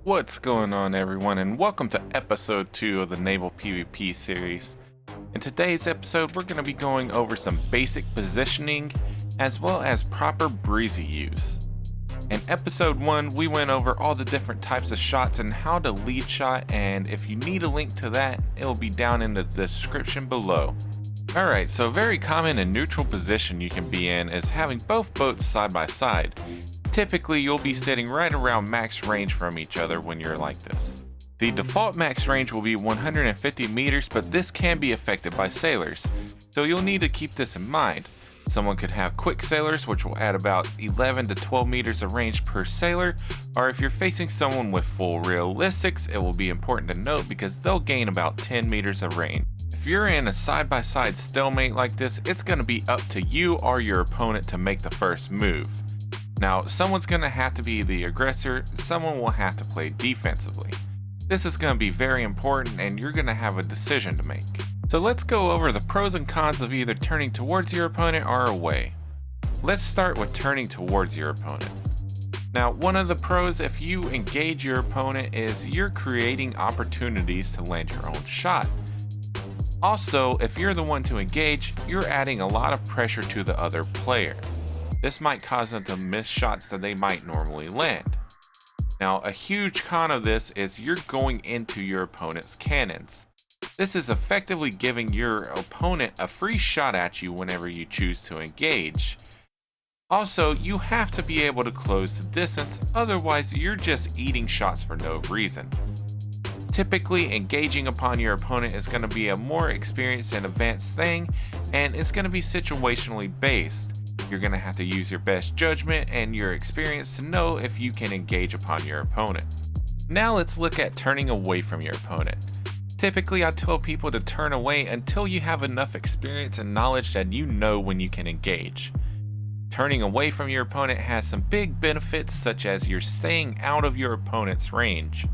What's going on, everyone, and welcome to episode 2 of the Naval PvP Series. In today's episode, we're going to be going over some basic positioning as well as proper breezy use. In episode 1, we went over all the different types of shots and how to lead shot, and if you need a link to that, it'll be down in the description below. Alright, so a very common and neutral position you can be in is having both boats side by side. Typically, you'll be sitting right around max range from each other when you're like this. The default max range will be 150 meters, but this can be affected by sailors, so you'll need to keep this in mind. Someone could have quick sailors, which will add about 11 to 12 meters of range per sailor, or if you're facing someone with full realistics, it will be important to note because they'll gain about 10 meters of range. If you're in a side-by-side stalemate like this, it's going to be up to you or your opponent to make the first move. Now, someone's going to have to be the aggressor, someone will have to play defensively. This is going to be very important and you're going to have a decision to make. So let's go over the pros and cons of either turning towards your opponent or away. Let's start with turning towards your opponent. Now, one of the pros if you engage your opponent is you're creating opportunities to land your own shot. Also, if you're the one to engage, you're adding a lot of pressure to the other player. This might cause them to miss shots that they might normally land. Now, a huge con of this is you're going into your opponent's cannons. This is effectively giving your opponent a free shot at you whenever you choose to engage. Also, you have to be able to close the distance, otherwise you're just eating shots for no reason. Typically, engaging upon your opponent is going to be a more experienced and advanced thing, and it's going to be situationally based. You're going to have to use your best judgment and your experience to know if you can engage upon your opponent. Now let's look at turning away from your opponent. Typically, I tell people to turn away until you have enough experience and knowledge that you know when you can engage. Turning away from your opponent has some big benefits, such as you're staying out of your opponent's range.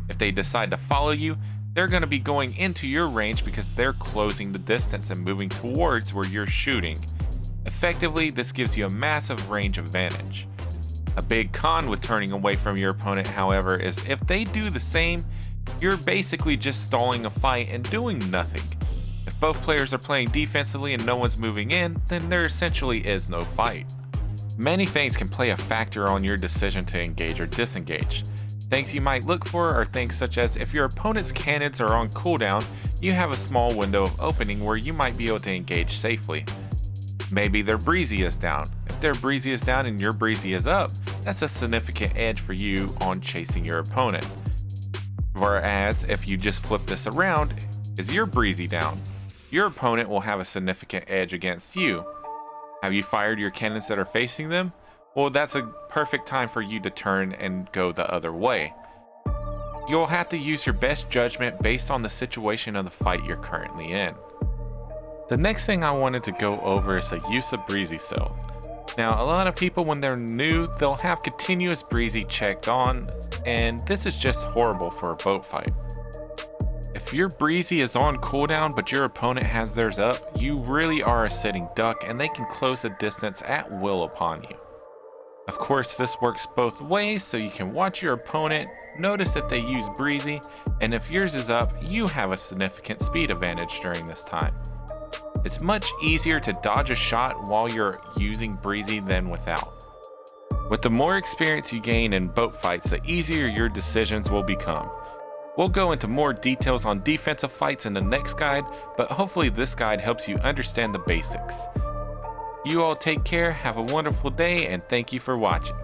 If they decide to follow you, they're going to be going into your range because they're closing the distance and moving towards where you're shooting. Effectively, this gives you a massive range advantage. A big con with turning away from your opponent, however, is if they do the same, you're basically just stalling a fight and doing nothing. If both players are playing defensively and no one's moving in, then there essentially is no fight. Many things can play a factor on your decision to engage or disengage. Things you might look for are things such as if your opponent's cannons are on cooldown, you have a small window of opening where you might be able to engage safely. Maybe their breezy is down. If their breezy is down and your breezy is up, that's a significant edge for you on chasing your opponent. Whereas if you just flip this around, is your breezy down, your opponent will have a significant edge against you. Have you fired your cannons that are facing them? Well, that's a perfect time for you to turn and go the other way. You'll have to use your best judgment based on the situation of the fight you're currently in. The next thing I wanted to go over is the use of breezy cell. Now, a lot of people when they're new, they'll have continuous breezy checked on, and this is just horrible for a boat fight. If your breezy is on cooldown but your opponent has theirs up, you really are a sitting duck and they can close the distance at will upon you. Of course, this works both ways, so you can watch your opponent, notice if they use breezy, and if yours is up, you have a significant speed advantage during this time. It's much easier to dodge a shot while you're using breezy than without. With the more experience you gain in boat fights, the easier your decisions will become. We'll go into more details on defensive fights in the next guide, but hopefully this guide helps you understand the basics. You all take care, have a wonderful day, and thank you for watching.